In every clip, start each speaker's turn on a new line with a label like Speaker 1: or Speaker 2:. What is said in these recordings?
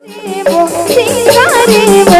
Speaker 1: सिंगारे वो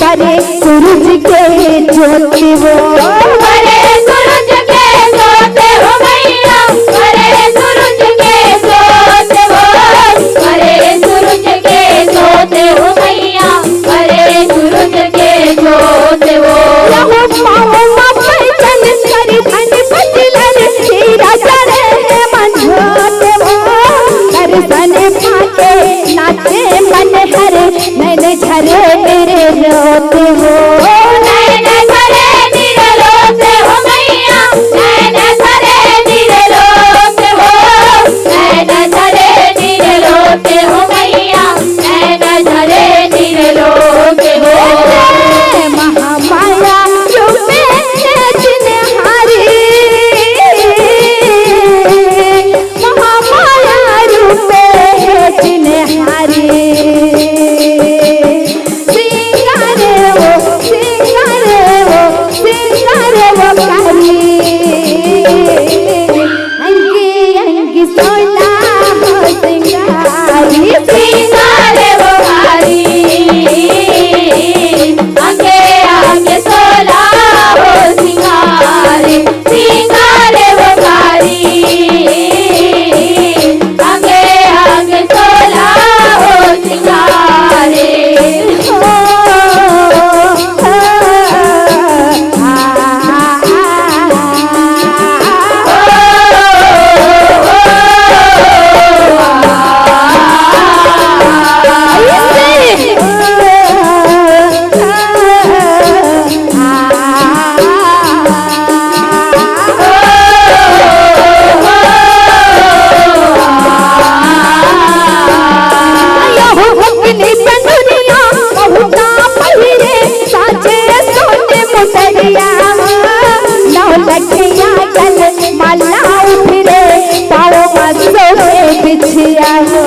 Speaker 1: करे सूरज के ज्योति वो,
Speaker 2: करे सूरज के ज्योति हो मैया, करे सूरज के ज्योति वो, करे सूरज के ज्योति हो मैया, करे सूरज के ज्योति वो।
Speaker 1: रहो पाओ पहचान करी धन बदलन हीरा चढ़े मन होते वो, दर्शन पाके नाचे मन हरे नैन झरे मेरे रोते हो,
Speaker 2: नैन झरे मेरे रोते हो मैया, नैन झरे मेरे रोते हो, नैन झरे मेरे रोते हो मैया, नैन झरे मेरे रोते हो।
Speaker 1: महामाया रूपे जिनहारी, महामाया रूपे जिनहारी, सिंगारे वो सिंगारे वो सिंगारे वो कारी, अंगी अंगी सोना हो सिंगारी,
Speaker 2: सिंगारे वो कारी, आगे आगे सोला हो सिंगारे, सिंगारे वो कारी, आगे आगे सोला हो सिंगारे।
Speaker 1: माला उठरे पाओ मसो बिछिया हो,